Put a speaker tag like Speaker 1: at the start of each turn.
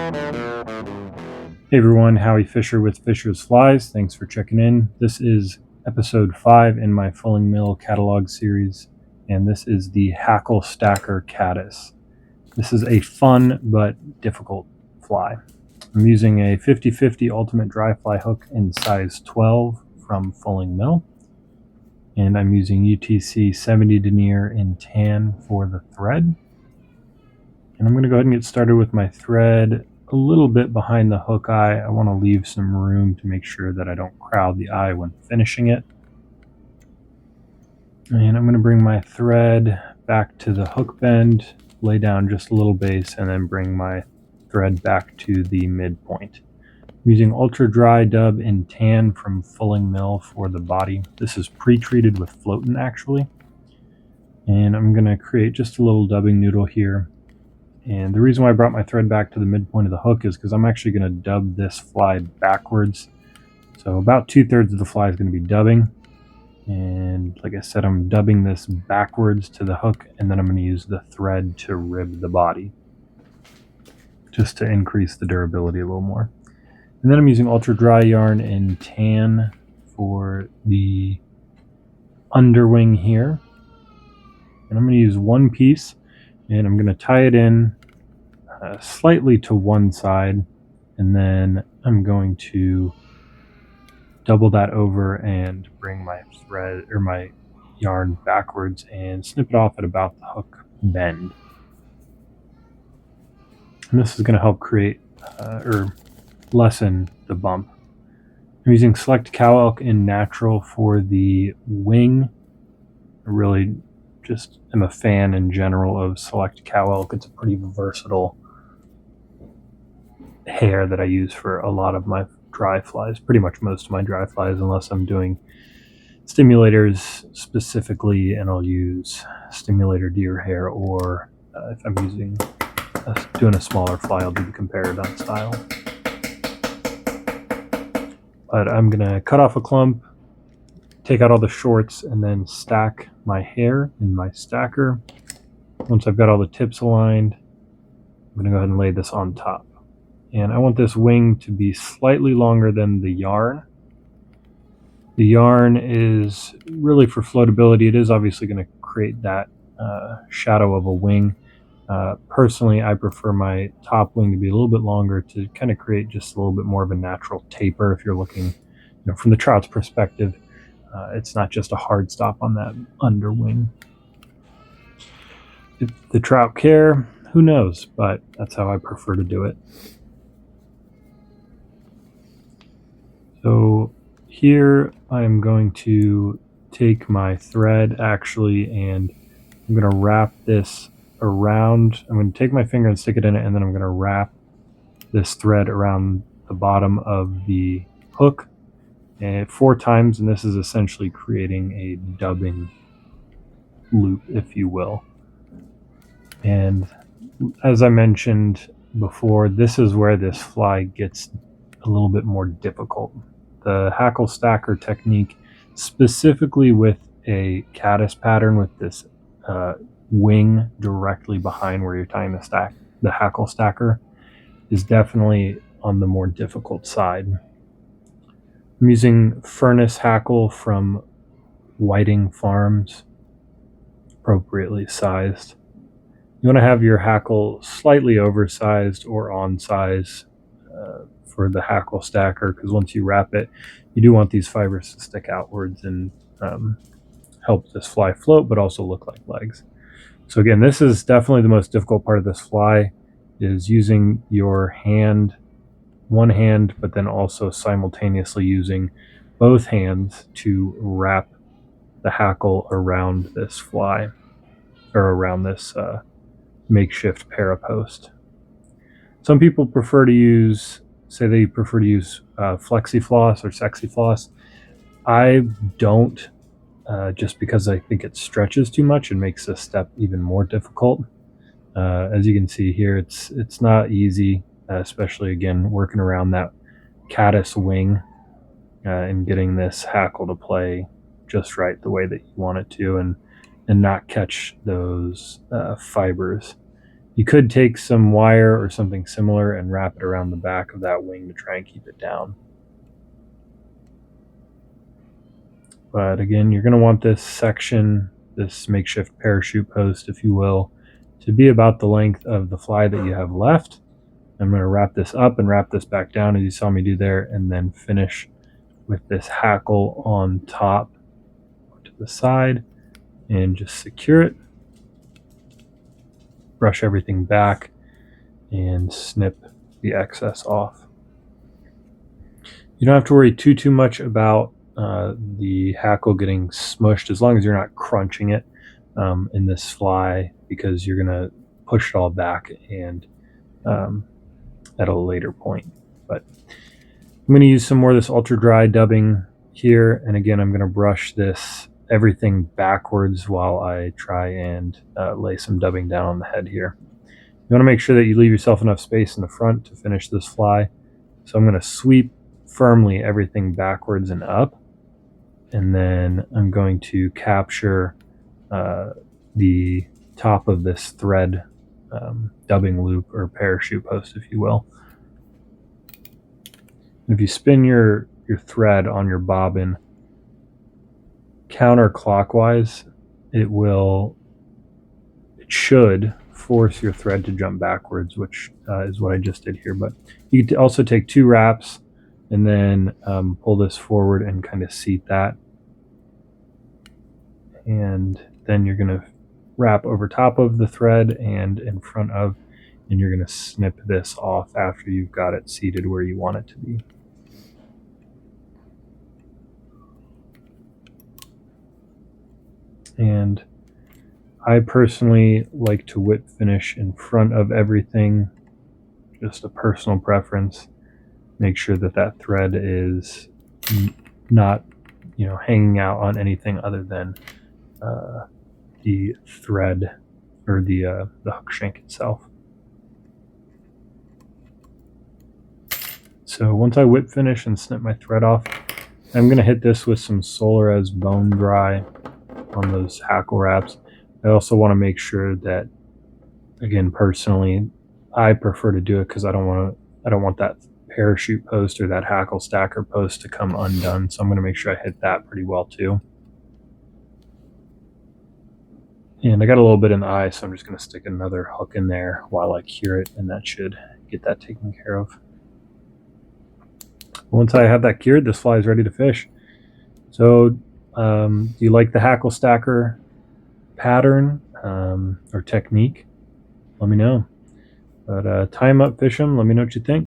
Speaker 1: Hey everyone, Howie Fisher with Fisher's Flies. Thanks for checking in. This is episode 5 in my Fulling Mill catalog series, and this is the Hackle Stacker Caddis. This is a fun but difficult fly. I'm using a 50/50 ultimate dry fly hook in size 12 from Fulling Mill, and I'm using UTC 70 denier in tan for the thread. And I'm going to go ahead and get started with my thread a little bit behind the hook eye. I want to leave some room to make sure that I don't crowd the eye when finishing it. And I'm going to bring my thread back to the hook bend, lay down just a little base, and then bring my thread back to the midpoint. I'm using ultra dry dub in tan from Fulling Mill for the body. This is pre-treated with floatant actually. And I'm going to create just a little dubbing noodle here. And the reason why I brought my thread back to the midpoint of the hook is because I'm actually going to dub this fly backwards. So about 2/3 of the fly is going to be dubbing. And like I said, I'm dubbing this backwards to the hook, and then I'm going to use the thread to rib the body, just to increase the durability a little more. And then I'm using ultra dry yarn in tan for the underwing here. And I'm going to use one piece, and I'm going to tie it in slightly to one side, and then I'm going to double that over and bring my thread or my yarn backwards and snip it off at about the hook bend. And this is going to help create or lessen the bump. I'm using Select Cow Elk in natural for the wing. I really just am a fan in general of Select Cow Elk. It's a pretty versatile hair that I use for a lot of my dry flies, pretty much most of my dry flies, unless I'm doing stimulators specifically, and I'll use stimulator deer hair, or if I'm doing a smaller fly, I'll do the Comparadon style. But I'm gonna cut off a clump, take out all the shorts, and then stack my hair in my stacker. Once I've got all the tips aligned, I'm gonna go ahead and lay this on top. And I want this wing to be slightly longer than the yarn. The yarn is really for floatability. It is obviously going to create that shadow of a wing. Personally, I prefer my top wing to be a little bit longer to kind of create just a little bit more of a natural taper. If you're looking, from the trout's perspective, it's not just a hard stop on that underwing. If the trout care, who knows? But that's how I prefer to do it. So here I'm going to take my thread actually, and I'm going to wrap this around. I'm going to take my finger and stick it in it, and then I'm going to wrap this thread around the bottom of the hook 4 times, and this is essentially creating a dubbing loop, if you will. And as I mentioned before, this is where this fly gets a little bit more difficult. The Hackle Stacker technique, specifically with a Caddis pattern with this wing directly behind where you're tying the Hackle Stacker, is definitely on the more difficult side. I'm using Furnace Hackle from Whiting Farms, appropriately sized. You want to have your hackle slightly oversized or on size for the Hackle Stacker, because once you wrap it, you do want these fibers to stick outwards and help this fly float, but also look like legs. So again, this is definitely the most difficult part of this fly, is using your hand, one hand, but then also simultaneously using both hands to wrap the hackle around this fly, or around this makeshift parapost. Some people prefer to use, flexi floss or sexy floss. I don't, just because I think it stretches too much and makes this step even more difficult. As you can see here, it's not easy, especially again working around that caddis wing and getting this hackle to play just right the way that you want it to, and not catch those fibers You could take some wire or something similar and wrap it around the back of that wing to try and keep it down. But again, you're going to want this section, this makeshift parachute post, if you will, to be about the length of the fly that you have left. I'm going to wrap this up and wrap this back down as you saw me do there, and then finish with this hackle on top to the side and just secure it. Brush everything back and snip the excess off. You don't have to worry too much about the hackle getting smushed as long as you're not crunching it in this fly, because you're going to push it all back and at a later point. But I'm going to use some more of this ultra dry dubbing here, and again I'm going to brush this everything backwards while I try and lay some dubbing down on the head here. You want to make sure that you leave yourself enough space in the front to finish this fly. So I'm going to sweep firmly everything backwards and up, and then I'm going to capture the top of this thread dubbing loop or parachute post, if you will. If you spin your thread on your bobbin counterclockwise, it should force your thread to jump backwards, which is what I just did here. But you could also take 2 wraps and then pull this forward and kind of seat that, and then you're going to wrap over top of the thread and in front of, and you're going to snip this off after you've got it seated where you want it to be. And I personally like to whip finish in front of everything, just a personal preference. Make sure that that thread is not, hanging out on anything other than the thread or the hook shank itself. So once I whip finish and snip my thread off, I'm going to hit this with some Solarez bone dry on those hackle wraps. I also want to make sure that, again, personally, I prefer to do it because I don't want that parachute post or that hackle stacker post to come undone. So I'm going to make sure I hit that pretty well too. And I got a little bit in the eye, so I'm just going to stick another hook in there while I cure it, and that should get that taken care of. Once I have that cured, this fly is ready to fish. So do you like the hackle stacker pattern or technique? Let me know. But tie them up, fish them. Let me know what you think.